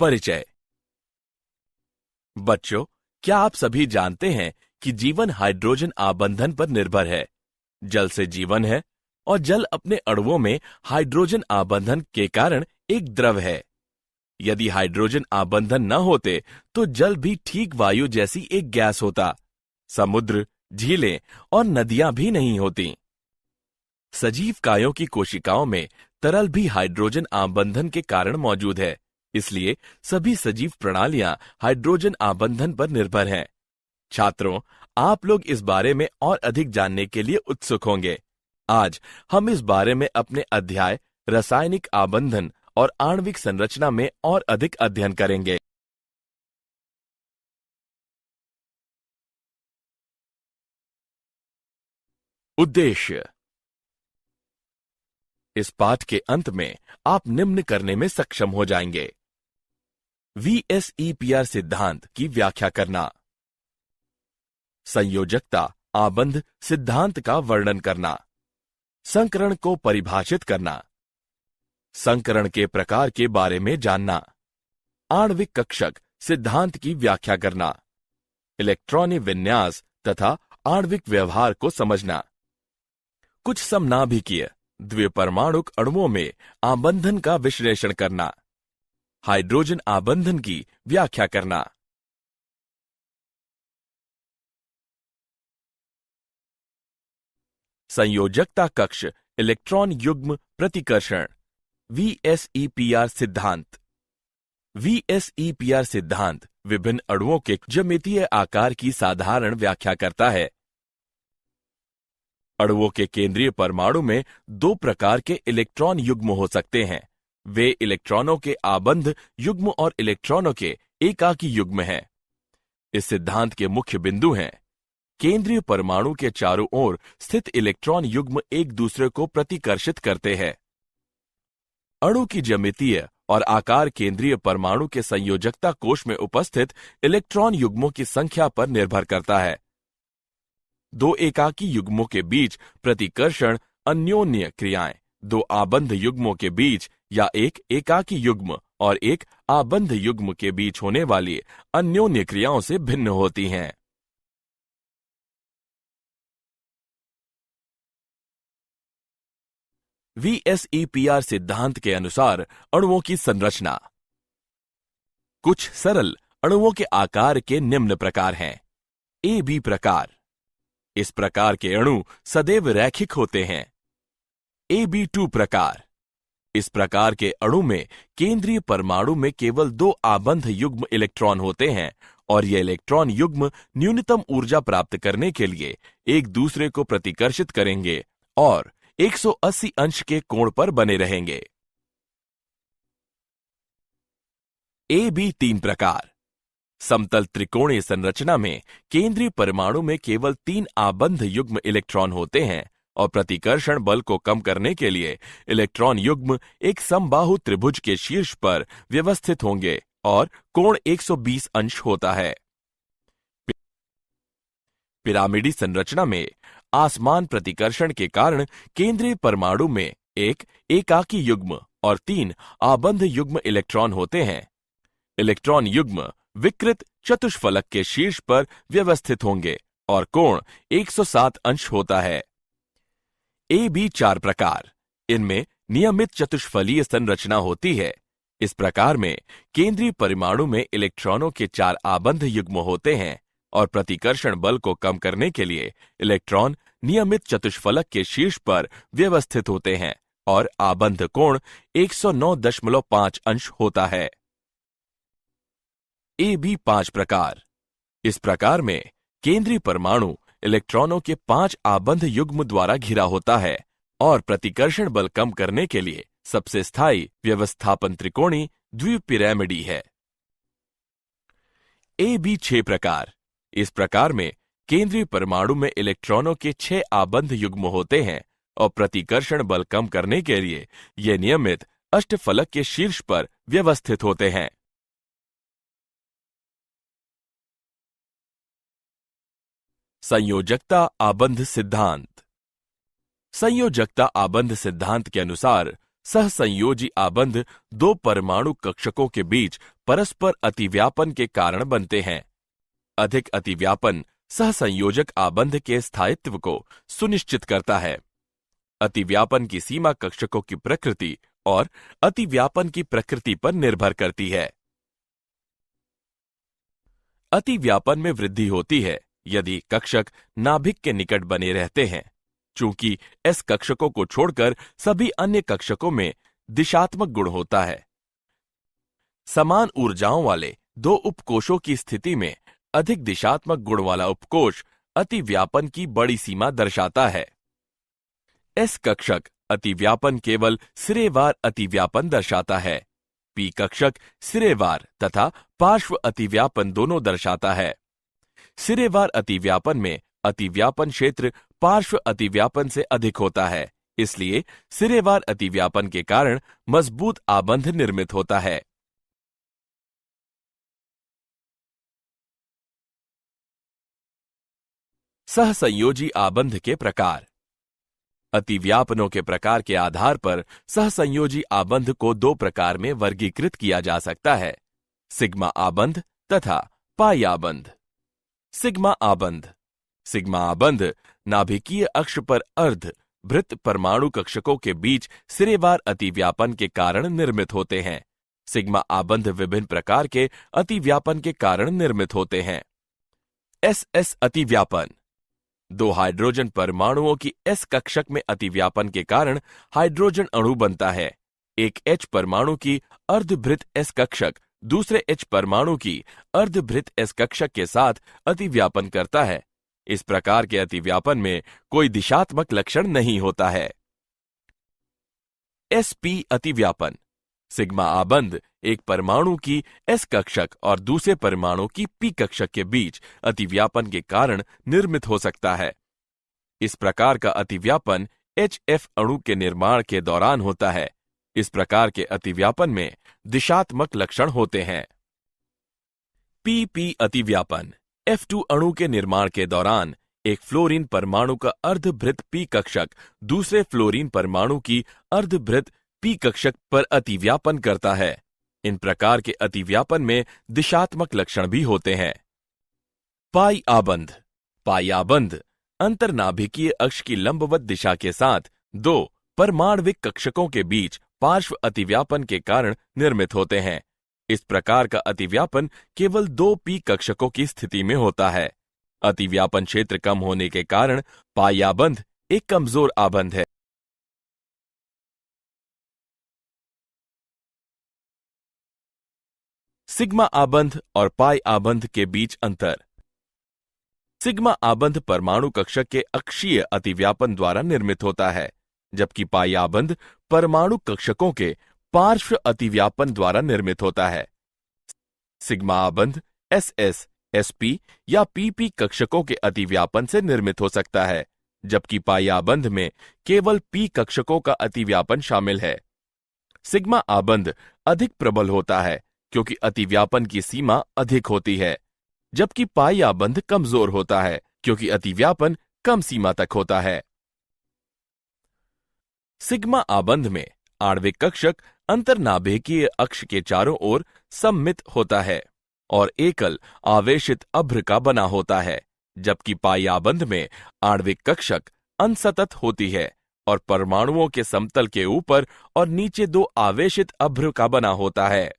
परिचय। बच्चों, क्या आप सभी जानते हैं कि जीवन हाइड्रोजन आबंधन पर निर्भर है। जल से जीवन है और जल अपने अणुओं में हाइड्रोजन आबंधन के कारण एक द्रव है। यदि हाइड्रोजन आबंधन न होते तो जल भी ठीक वायु जैसी एक गैस होता। समुद्र, झीलें और नदियां भी नहीं होती। सजीव कायों की कोशिकाओं में तरल भी हाइड्रोजन आबंधन के कारण मौजूद है। इसलिए सभी सजीव प्रणालियां हाइड्रोजन आबंधन पर निर्भर हैं। छात्रों, आप लोग इस बारे में और अधिक जानने के लिए उत्सुक होंगे। आज हम इस बारे में अपने अध्याय रासायनिक आबंधन और आणविक संरचना में और अधिक अध्ययन करेंगे। उद्देश्य। इस पाठ के अंत में आप निम्न करने में सक्षम हो जाएंगे। VSEPR सिद्धांत की व्याख्या करना, संयोजकता आबंध सिद्धांत का वर्णन करना, संकरण को परिभाषित करना, संकरण के प्रकार के बारे में जानना, आणविक कक्षक सिद्धांत की व्याख्या करना, इलेक्ट्रॉनिक विन्यास तथा आणविक व्यवहार को समझना, कुछ समनाभिकीय द्विपरमाणुक अणुओं में आबंधन का विश्लेषण करना, हाइड्रोजन आबंधन की व्याख्या करना। संयोजकता कक्ष इलेक्ट्रॉन युग्म प्रतिकर्षण VSEPR सिद्धांत। VSEPR सिद्धांत विभिन्न अणुओं के ज्यामितीय आकार की साधारण व्याख्या करता है। अणुओं के केंद्रीय परमाणु में दो प्रकार के इलेक्ट्रॉन युग्म हो सकते हैं। वे इलेक्ट्रॉनों के आबंध युग्म और इलेक्ट्रॉनों के एकाकी युग्म हैं। इस सिद्धांत के मुख्य बिंदु हैं: केंद्रीय परमाणु के चारों ओर स्थित इलेक्ट्रॉन युग्म एक दूसरे को प्रतिकर्षित करते हैं। अणु की ज्यामितीय और आकार केंद्रीय परमाणु के संयोजकता कोश में उपस्थित इलेक्ट्रॉन युग्मों की संख्या पर निर्भर करता है। दो एकाकी युग्मों के बीच प्रतिकर्षण अन्योन्य क्रियाएं दो आबंध युग्मों के बीच या एक एकाकी युग्म और एक आबंध युग्म के बीच होने वाली अन्योन्य क्रियाओं से भिन्न होती हैं। VSEPR सिद्धांत के अनुसार अणुओं की संरचना। कुछ सरल अणुओं के आकार के निम्न प्रकार हैं। AB प्रकार। इस प्रकार के अणु सदैव रैखिक होते हैं। AB2 प्रकार। इस प्रकार के अणु में केंद्रीय परमाणु में केवल दो आबंध युग्म इलेक्ट्रॉन होते हैं और ये इलेक्ट्रॉन युग्म न्यूनतम ऊर्जा प्राप्त करने के लिए एक दूसरे को प्रतिकर्षित करेंगे और 180 अंश के कोण पर बने रहेंगे। AB3 प्रकार। समतल त्रिकोणीय संरचना में केंद्रीय परमाणु में केवल 3 आबंध युग्म इलेक्ट्रॉन होते हैं और प्रतिकर्षण बल को कम करने के लिए इलेक्ट्रॉन युग्म एक समबाहु त्रिभुज के शीर्ष पर व्यवस्थित होंगे और कोण 120 अंश होता है। पिरामिडी संरचना में आसमान प्रतिकर्षण के कारण केंद्रीय परमाणु में एक एकाकी युग्म और 3 आबंध युग्म इलेक्ट्रॉन होते हैं। इलेक्ट्रॉन युग्म विकृत चतुष्फलक के शीर्ष पर व्यवस्थित होंगे और कोण 107 अंश होता है। AB4 प्रकार। इनमें नियमित चतुष्फलीय संरचना होती है। इस प्रकार में केंद्रीय परमाणु में इलेक्ट्रॉनों के 4 आबंध युग्म होते हैं और प्रतिकर्षण बल को कम करने के लिए इलेक्ट्रॉन नियमित चतुष्फलक के शीर्ष पर व्यवस्थित होते हैं और आबंध कोण 109.5 अंश होता है। AB5 प्रकार। इस प्रकार में केंद्रीय परमाणु इलेक्ट्रॉनों के 5 आबंध युग्म द्वारा घिरा होता है और प्रतिकर्षण बल कम करने के लिए सबसे स्थायी व्यवस्थापन त्रिकोणी द्विपिरामिडी है। AB6 प्रकार। इस प्रकार में केंद्रीय परमाणु में इलेक्ट्रॉनों के 6 आबंध युग्म होते हैं और प्रतिकर्षण बल कम करने के लिए ये नियमित अष्टफलक के शीर्ष पर व्यवस्थित होते हैं। संयोजकता आबंध सिद्धांत। संयोजकता आबंध सिद्धांत के अनुसार सहसंयोजी आबंध दो परमाणु कक्षकों के बीच परस्पर अतिव्यापन के कारण बनते हैं। अधिक अतिव्यापन सहसंयोजक आबंध के स्थायित्व को सुनिश्चित करता है। अतिव्यापन की सीमा कक्षकों की प्रकृति और अतिव्यापन की प्रकृति पर निर्भर करती है। अतिव्यापन में वृद्धि होती है यदि कक्षक नाभिक के निकट बने रहते हैं, चूंकि एस कक्षकों को छोड़कर सभी अन्य कक्षकों में दिशात्मक गुण होता है। समान ऊर्जाओं वाले दो उपकोषों की स्थिति में अधिक दिशात्मक गुण वाला उपकोष अतिव्यापन की बड़ी सीमा दर्शाता है। एस कक्षक अतिव्यापन केवल सिरेवार अतिव्यापन दर्शाता है। पी कक्षक सिरेवार तथा पार्श्व अतिव्यापन दोनों दर्शाता है। सिरेवार अतिव्यापन में अतिव्यापन क्षेत्र पार्श्व अतिव्यापन से अधिक होता है, इसलिए सिरेवार अतिव्यापन के कारण मजबूत आबंध निर्मित होता है। सहसंयोजी आबंध के प्रकार। अतिव्यापनों के प्रकार के आधार पर सहसंयोजी आबंध को दो प्रकार में वर्गीकृत किया जा सकता है, सिग्मा आबंध तथा पाई आबंध। सिग्मा आबंध। सिग्मा आबंध नाभिकीय अक्ष पर अर्ध वृत्त परमाणु कक्षकों के बीच सिरेवार अतिव्यापन के कारण निर्मित होते हैं। सिग्मा आबंध विभिन्न प्रकार के अतिव्यापन के कारण निर्मित होते हैं। एस अतिव्यापन। दो हाइड्रोजन परमाणुओं की एस कक्षक में अतिव्यापन के कारण हाइड्रोजन अणु बनता है। एक एच परमाणु की अर्धभृत एस कक्षक दूसरे एच परमाणु की अर्धभृत एस कक्षक के साथ अतिव्यापन करता है। इस प्रकार के अतिव्यापन में कोई दिशात्मक लक्षण नहीं होता है। sp अतिव्यापन। सिग्मा आबंध एक परमाणु की एस कक्षक और दूसरे परमाणु की पी कक्षक के बीच अतिव्यापन के कारण निर्मित हो सकता है। इस प्रकार का अतिव्यापन HF अणु के निर्माण के दौरान होता है। इस प्रकार के अतिव्यापन में दिशात्मक लक्षण होते हैं। PP अतिव्यापन। F2 अणु के निर्माण के दौरान एक फ्लोरीन परमाणु का अर्धभृत पी कक्षक दूसरे फ्लोरीन परमाणु की अर्धभृत पी कक्षक पर अतिव्यापन करता है। इन प्रकार के अतिव्यापन में दिशात्मक लक्षण भी होते हैं। पाई आबंध। पाई आबंध अंतर्नाभिकीय अक्ष की लंबवत दिशा के साथ दो परमाण्विक कक्षकों के बीच पार्श्व अतिव्यापन के कारण निर्मित होते हैं। इस प्रकार का अतिव्यापन केवल दो पी कक्षकों की स्थिति में होता है। अतिव्यापन क्षेत्र कम होने के कारण पाई आबंध एक कमजोर आबंध है। सिग्मा आबंध और पाई आबंध के बीच अंतर। सिग्मा आबंध परमाणु कक्षक के अक्षीय अतिव्यापन द्वारा निर्मित होता है, जबकि पाई आबंध परमाणु कक्षकों के पार्श्व अतिव्यापन द्वारा निर्मित होता है। सिग्मा आबंध SS, SP या PP कक्षकों के अतिव्यापन से निर्मित हो सकता है, जबकि पाई आबंध में केवल P कक्षकों का अतिव्यापन शामिल है। सिग्मा आबंध अधिक प्रबल होता है क्योंकि अतिव्यापन की सीमा अधिक होती है, जबकि पाई आबंध कमजोर होता है क्योंकि अतिव्यापन कम सीमा तक होता है। सिग्मा आबंध में आणविक कक्षक अंतर्नाभिकीय अक्ष के चारों ओर सममित होता है और एकल आवेशित अभ्र का बना होता है, जबकि पाई आबंध में आणविक कक्षक अनसतत होती है और परमाणुओं के समतल के ऊपर और नीचे दो आवेशित अभ्र का बना होता है।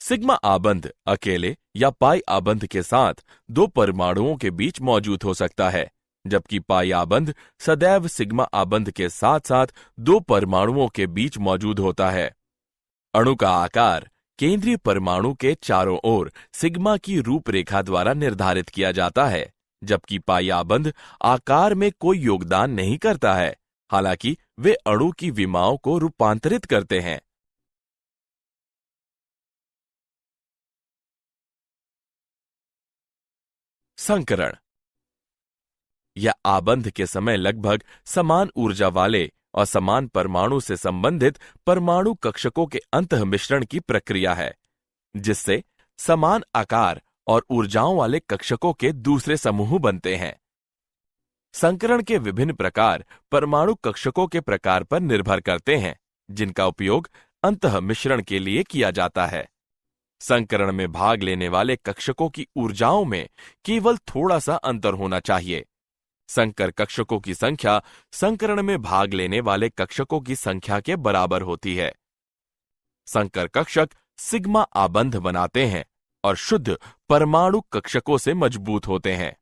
सिग्मा आबंध अकेले या पाई आबंध के साथ दो परमाणुओं के बीच मौजूद हो सकता है, जबकि पाई आबंध सदैव सिग्मा आबंध के साथ साथ दो परमाणुओं के बीच मौजूद होता है। अणु का आकार केंद्रीय परमाणु के चारों ओर सिग्मा की रूपरेखा द्वारा निर्धारित किया जाता है, जबकि पाई आबंध आकार में कोई योगदान नहीं करता है, हालांकि वे अणु की विमाओं को रूपांतरित करते हैं। संकरण। यह आबंध के समय लगभग समान ऊर्जा वाले और समान परमाणु से संबंधित परमाणु कक्षकों के अंतः मिश्रण की प्रक्रिया है, जिससे समान आकार और ऊर्जाओं वाले कक्षकों के दूसरे समूह बनते हैं। संकरण के विभिन्न प्रकार परमाणु कक्षकों के प्रकार पर निर्भर करते हैं। जिनका उपयोग अंतः मिश्रण के लिए किया जाता है। संकरण में भाग लेने वाले कक्षकों की ऊर्जाओं में केवल थोड़ा सा अंतर होना चाहिए। संकर कक्षकों की संख्या संकरण में भाग लेने वाले कक्षकों की संख्या के बराबर होती है। संकर कक्षक सिग्मा आबंध बनाते हैं और शुद्ध परमाणु कक्षकों से मजबूत होते हैं।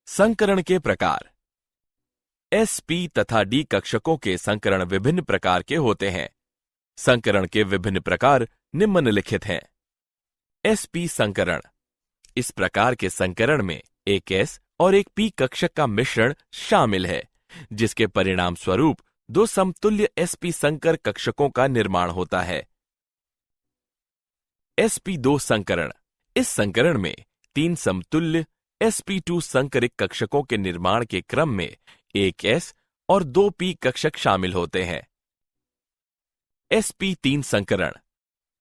संकरण के प्रकार। sp तथा d कक्षकों के संकरण विभिन्न प्रकार के होते हैं। संकरण के विभिन्न प्रकार निम्नलिखित हैं। sp संकरण। इस प्रकार के संकरण में एक s और एक p कक्षक का मिश्रण शामिल है, जिसके परिणाम स्वरूप दो समतुल्य sp संकर कक्षकों का निर्माण होता है। sp2 संकरण। इस संकरण में तीन समतुल्य sp2 संकरित कक्षकों के निर्माण के क्रम में एक s और दो p कक्षक शामिल होते हैं। sp3 संकरण।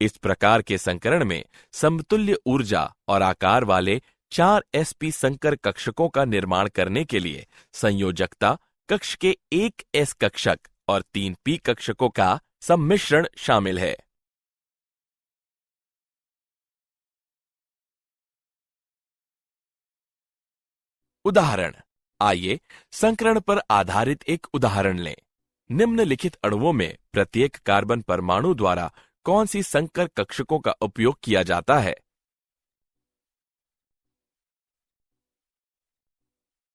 इस प्रकार के संकरण में समतुल्य ऊर्जा और आकार वाले चार sp संकर कक्षकों का निर्माण करने के लिए संयोजकता कक्ष के एक s कक्षक और तीन p कक्षकों का सम्मिश्रण शामिल है। उदाहरण। आइए संकरण पर आधारित एक उदाहरण लें। निम्नलिखित अणुओं में प्रत्येक कार्बन परमाणु द्वारा कौन सी संकर कक्षकों का उपयोग किया जाता है?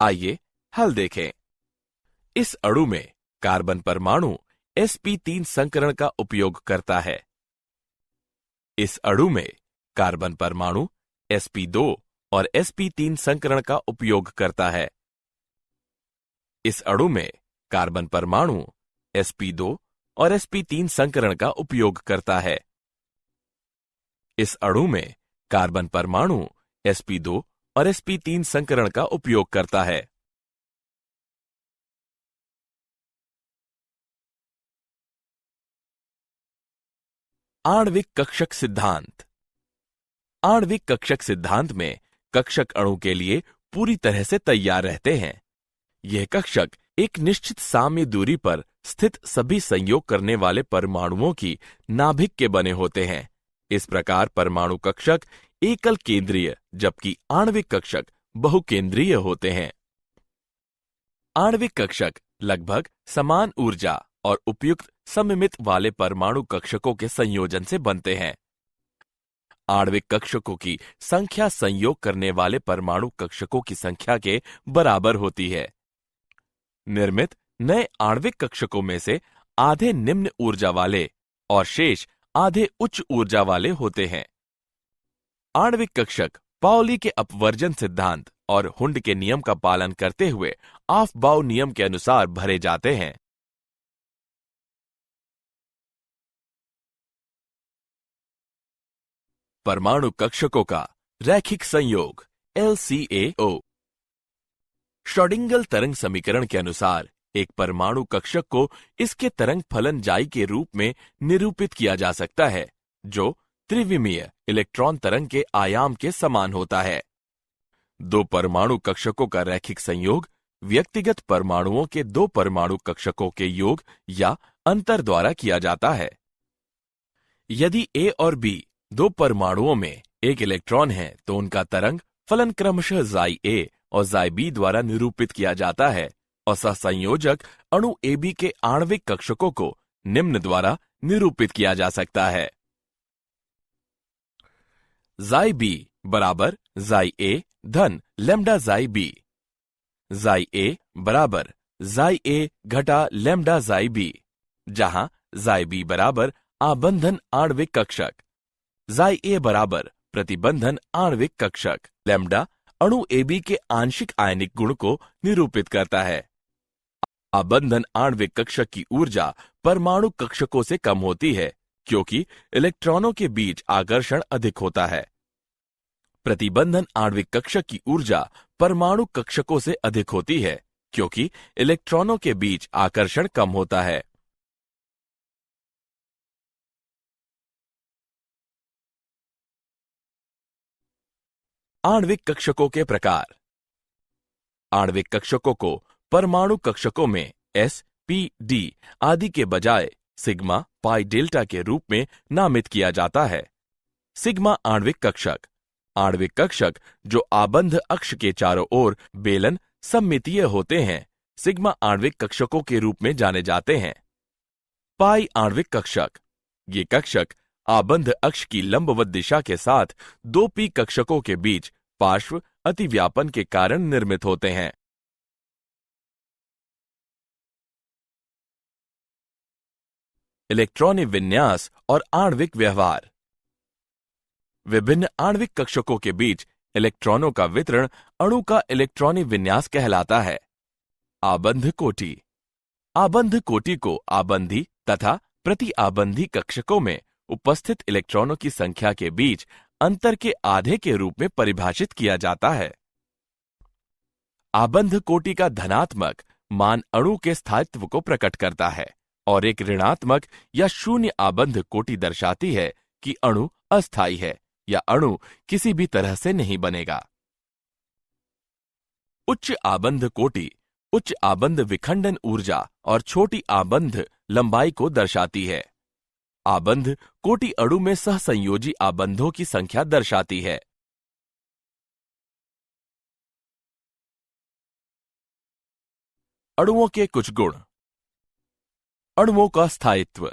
आइए हल देखें। इस अणु में कार्बन परमाणु sp3 संकरण का उपयोग करता है। इस अणु में कार्बन परमाणु sp2 और sp3 संकरण का उपयोग करता है। इस अणु में कार्बन परमाणु sp2 और sp3 संकरण का उपयोग करता है। इस अणु में कार्बन परमाणु sp2 और sp3 संकरण का उपयोग करता है। आणविक कक्षक सिद्धांत। आणविक कक्षक सिद्धांत में कक्षक अणु के लिए पूरी तरह से तैयार रहते हैं। यह कक्षक एक निश्चित साम्य दूरी पर स्थित सभी संयोग करने वाले परमाणुओं की नाभिक के बने होते हैं। इस प्रकार परमाणु कक्षक एकल केंद्रीय जबकि आणविक कक्षक बहुकेंद्रीय होते हैं। आणविक कक्षक लगभग समान ऊर्जा और उपयुक्त सममित वाले परमाणु कक्षकों के संयोजन से बनते हैं। आणविक कक्षकों की संख्या संयोग करने वाले परमाणु कक्षकों की संख्या के बराबर होती है। निर्मित नए आणविक कक्षकों में से आधे निम्न ऊर्जा वाले और शेष आधे उच्च ऊर्जा वाले होते हैं। आणविक कक्षक पाउली के अपवर्जन सिद्धांत और हुंड के नियम का पालन करते हुए ऑफ-बाउ नियम के अनुसार भरे जाते हैं। परमाणु कक्षकों का रैखिक संयोग LCAO। श्रोडिंगर तरंग समीकरण के अनुसार एक परमाणु कक्षक को इसके तरंग फलन जाई के रूप में निरूपित किया जा सकता है, जो त्रिविमीय इलेक्ट्रॉन तरंग के आयाम के समान होता है। दो परमाणु कक्षकों का रैखिक संयोग व्यक्तिगत परमाणुओं के दो परमाणु कक्षकों के योग या अंतर द्वारा किया जाता है। यदि A और B दो परमाणुओं में एक इलेक्ट्रॉन है तो उनका तरंग फलन क्रमशः जाई A और जाई B द्वारा निरूपित किया जाता है और सहसंयोजक अणु AB के आणविक कक्षकों को निम्न द्वारा निरूपित किया जा सकता है। जाई B बराबर जाई A धन लैम्डा जाई B। जाई A बराबर जाई A घटा लैम्डा जाई B, जहां जाई B बराबर आबंधन आणविक कक्षक, जाई A बराबर प्रतिबंधन आणविक कक्षक, लैम्डा अणु AB के आंशिक आयनिक गुण को निरूपित करता है। आबंधन आणविक कक्षक की ऊर्जा परमाणु कक्षकों से कम होती है क्योंकि इलेक्ट्रॉनों के बीच आकर्षण अधिक होता है। प्रतिबंधन आणविक कक्षक की ऊर्जा परमाणु कक्षकों से अधिक होती है क्योंकि इलेक्ट्रॉनों के बीच आकर्षण कम होता है। आणविक कक्षकों के प्रकार। आणविक कक्षकों को परमाणु कक्षकों में s, p, d आदि के बजाय सिग्मा, पाई, डेल्टा के रूप में नामित किया जाता है। सिग्मा आणविक कक्षक जो आबंध अक्ष के चारों ओर बेलन सममितीय होते हैं, सिग्मा आणविक कक्षकों के रूप में जाने जाते हैं। पाई आणविक कक्षक, ये कक्षक आबंध अक्ष की लंबवत दिशा के साथ 2p कक्षकों के बीच पार्श्व अतिव्यापन के कारण निर्मित होते हैं। इलेक्ट्रॉनिक विन्यास और आणविक व्यवहार। विभिन्न आणविक कक्षकों के बीच इलेक्ट्रॉनों का वितरण अणु का इलेक्ट्रॉनिक विन्यास कहलाता है। आबंध कोटि। आबंध कोटि को आबंधी तथा प्रति आबंधी कक्षकों में उपस्थित इलेक्ट्रॉनों की संख्या के बीच अंतर के आधे के रूप में परिभाषित किया जाता है। आबंध कोटि का धनात्मक मान अणु के स्थायित्व को प्रकट करता है और एक ऋणात्मक या शून्य आबंध कोटि दर्शाती है कि अणु अस्थायी है या अणु किसी भी तरह से नहीं बनेगा। उच्च आबंध कोटि उच्च आबंध विखंडन ऊर्जा और छोटी आबंध लंबाई को दर्शाती है। आबंध कोटि अणु में सहसंयोजी आबंधों की संख्या दर्शाती है। अणुओं के कुछ गुण। अणुओं का स्थायित्व।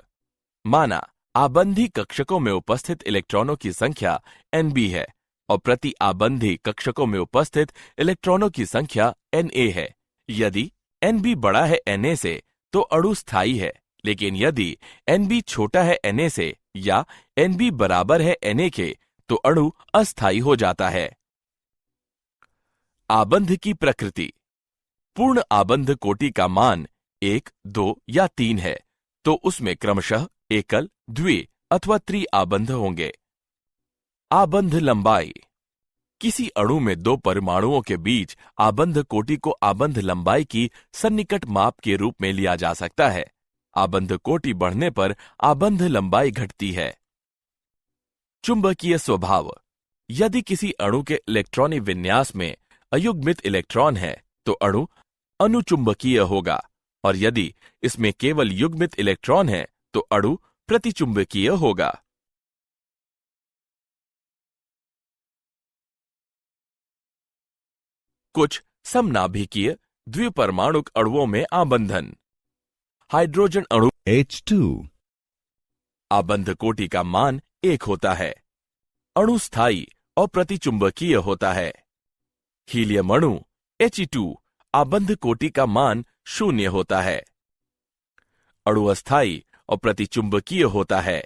माना आबंधी कक्षकों में उपस्थित इलेक्ट्रॉनों की संख्या Nb है और प्रति आबंधी कक्षकों में उपस्थित इलेक्ट्रॉनों की संख्या Na है। यदि Nb बड़ा है Na से तो अणु स्थायी है, लेकिन यदि Nb छोटा है Na से या Nb बराबर है Na के तो अणु अस्थायी हो जाता है। आबंध की प्रकृति। पूर्ण आबंध कोटि का मान 1, 2 या 3 है तो उसमें क्रमशः एकल, द्वि अथवा त्रि आबंध होंगे। आबंध लंबाई। किसी अणु में दो परमाणुओं के बीच आबंध कोटि को आबंध लंबाई की सन्निकट माप के रूप में लिया जा सकता है। आबंध कोटि बढ़ने पर आबंध लंबाई घटती है। चुंबकीय स्वभाव। यदि किसी अणु के इलेक्ट्रॉनिक विन्यास में अयुग्मित इलेक्ट्रॉन है तो अणु अनुचुंबकीय होगा और यदि इसमें केवल युग्मित इलेक्ट्रॉन है तो अणु प्रतिचुंबकीय होगा। कुछ समनाभिकीय द्विपरमाणुक अणुओं में आबंधन। हाइड्रोजन अणु H2 आबंध कोटि का मान 1 होता है। अणु स्थायी और प्रतिचुंबकीय होता है। हीलियम अणु He2 आबंध कोटि का मान 0 होता है। अणु अस्थायी और प्रतिचुंबकीय होता है।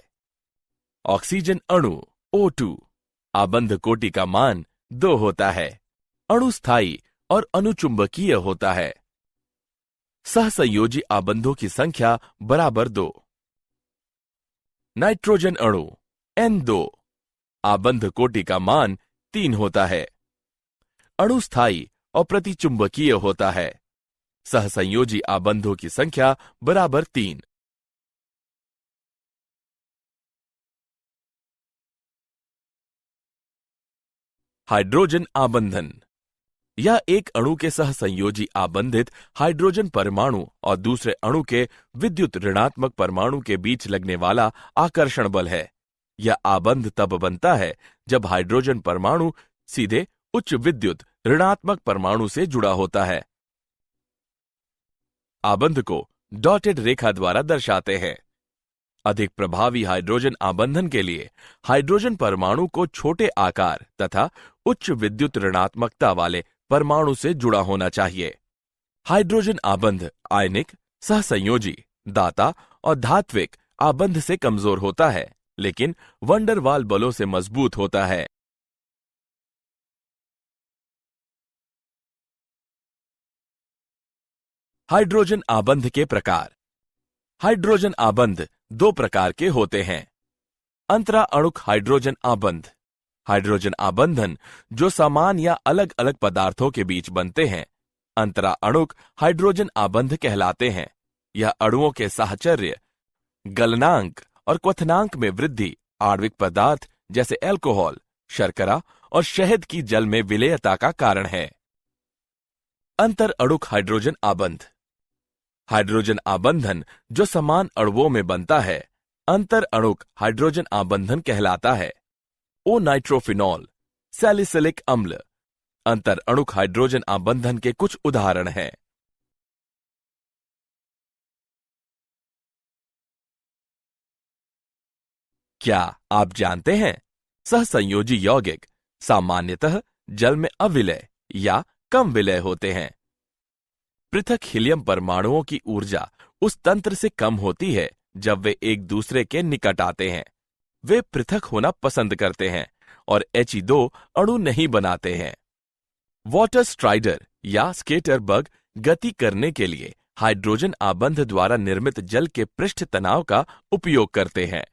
ऑक्सीजन अणु O2 आबंध कोटि का मान 2 होता है। अणु स्थायी और अनुचुंबकीय होता है। सहसंयोजी आबंधों की संख्या बराबर 2। नाइट्रोजन अणु N2 आबंध कोटि का मान 3 होता है। अणु स्थायी और प्रतिचुंबकीय होता है। सहसंयोजी आबंधों की संख्या बराबर 3। हाइड्रोजन आबंधन। यह एक अणु के सहसंयोजी आबंधित हाइड्रोजन परमाणु और दूसरे अणु के विद्युत ऋणात्मक परमाणु के बीच लगने वाला आकर्षण बल है। यह आबंध तब बनता है जब हाइड्रोजन परमाणु सीधे उच्च विद्युत ऋणात्मक परमाणु से जुड़ा होता है। आबंध को डॉटेड रेखा द्वारा दर्शाते हैं। अधिक प्रभावी हाइड्रोजन आबंधन के लिए हाइड्रोजन परमाणु को छोटे आकार तथा उच्च विद्युत ऋणात्मकता वाले परमाणु से जुड़ा होना चाहिए। हाइड्रोजन आबंध आयनिक, सहसंयोजी, दाता और धात्विक आबंध से कमजोर होता है, लेकिन वंडरवाल बलों से मजबूत होता है। हाइड्रोजन आबंध के प्रकार। हाइड्रोजन आबंध 2 प्रकार के होते हैं। अंतरा अणुक हाइड्रोजन आबंध। हाइड्रोजन आबंधन जो समान या अलग अलग पदार्थों के बीच बनते हैं अंतरा अणुक हाइड्रोजन आबंध कहलाते हैं। यह अणुओं के साहचर्य, गलनांक और क्वथनांक में वृद्धि आणविक पदार्थ जैसे अल्कोहल, शर्करा और शहद की जल में विलेयता का कारण है। अंतर अणुक हाइड्रोजन आबंध। हाइड्रोजन आबंधन जो समान अणुओं में बनता है अंतर अणुक हाइड्रोजन आबंधन कहलाता है। ओ नाइट्रोफिनॉल, सैलिसिलिक अम्ल अंतर अणुक हाइड्रोजन आबंधन के कुछ उदाहरण हैं। क्या आप जानते हैं सहसंयोजी यौगिक सामान्यतः जल में अविलय या कम विलय होते हैं। पृथक हीलियम परमाणुओं की ऊर्जा उस तंत्र से कम होती है जब वे एक दूसरे के निकट आते हैं। वे पृथक होना पसंद करते हैं और He2 अणु नहीं बनाते हैं। वाटर स्ट्राइडर या स्केटर बग गति करने के लिए हाइड्रोजन आबंध द्वारा निर्मित जल के पृष्ठ तनाव का उपयोग करते हैं।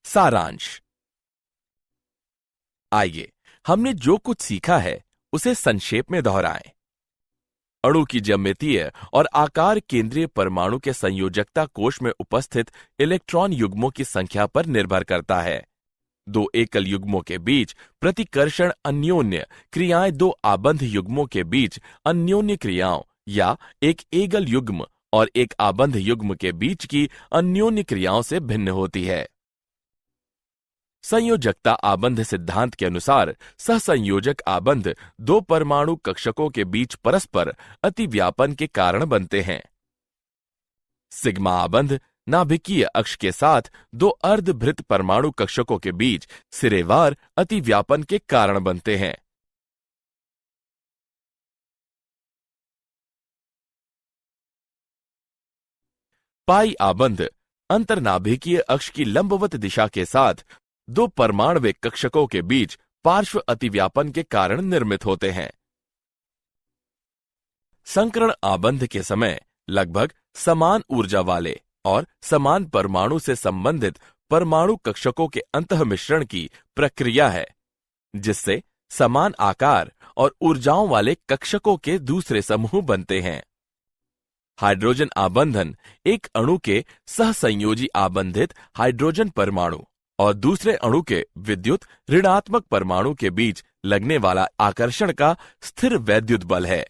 सारांश। आइए हमने जो कुछ सीखा है उसे संक्षेप में दोहराएं। अणु की ज्यामितीय और आकार केंद्रीय परमाणु के संयोजकता कोश में उपस्थित इलेक्ट्रॉन युग्मों की संख्या पर निर्भर करता है। दो एकल युग्मों के बीच प्रतिकर्षण अन्योन्य क्रियाएं दो आबंध युग्मों के बीच अन्योन्य क्रियाओं या एक एकल युग्म और एक आबंध युग्म के बीच की अन्योन्य क्रियाओं से भिन्न होती है। संयोजकता आबंध सिद्धांत के अनुसार सहसंयोजक आबंध दो परमाणु कक्षकों के बीच परस्पर अतिव्यापन के कारण बनते हैं। सिग्मा आबंध नाभिकीय अक्ष के साथ दो अर्धभृत परमाणु कक्षकों के बीच सिरेवार अतिव्यापन के कारण बनते हैं। पाई आबंध अंतर्नाभिकीय अक्ष की लंबवत दिशा के साथ दो परमाणविक कक्षकों के बीच पार्श्व अतिव्यापन के कारण निर्मित होते हैं। संकरण आबंध के समय लगभग समान ऊर्जा वाले और समान परमाणु से संबंधित परमाणु कक्षकों के अंतःमिश्रण की प्रक्रिया है, जिससे समान आकार और ऊर्जाओं वाले कक्षकों के दूसरे समूह बनते हैं। हाइड्रोजन आबंधन एक अणु के सहसंयोजी आबंधित हाइड्रोजन परमाणु और दूसरे अणु के विद्युत ऋणात्मक परमाणु के बीच लगने वाला आकर्षण का स्थिर वैद्युत बल है।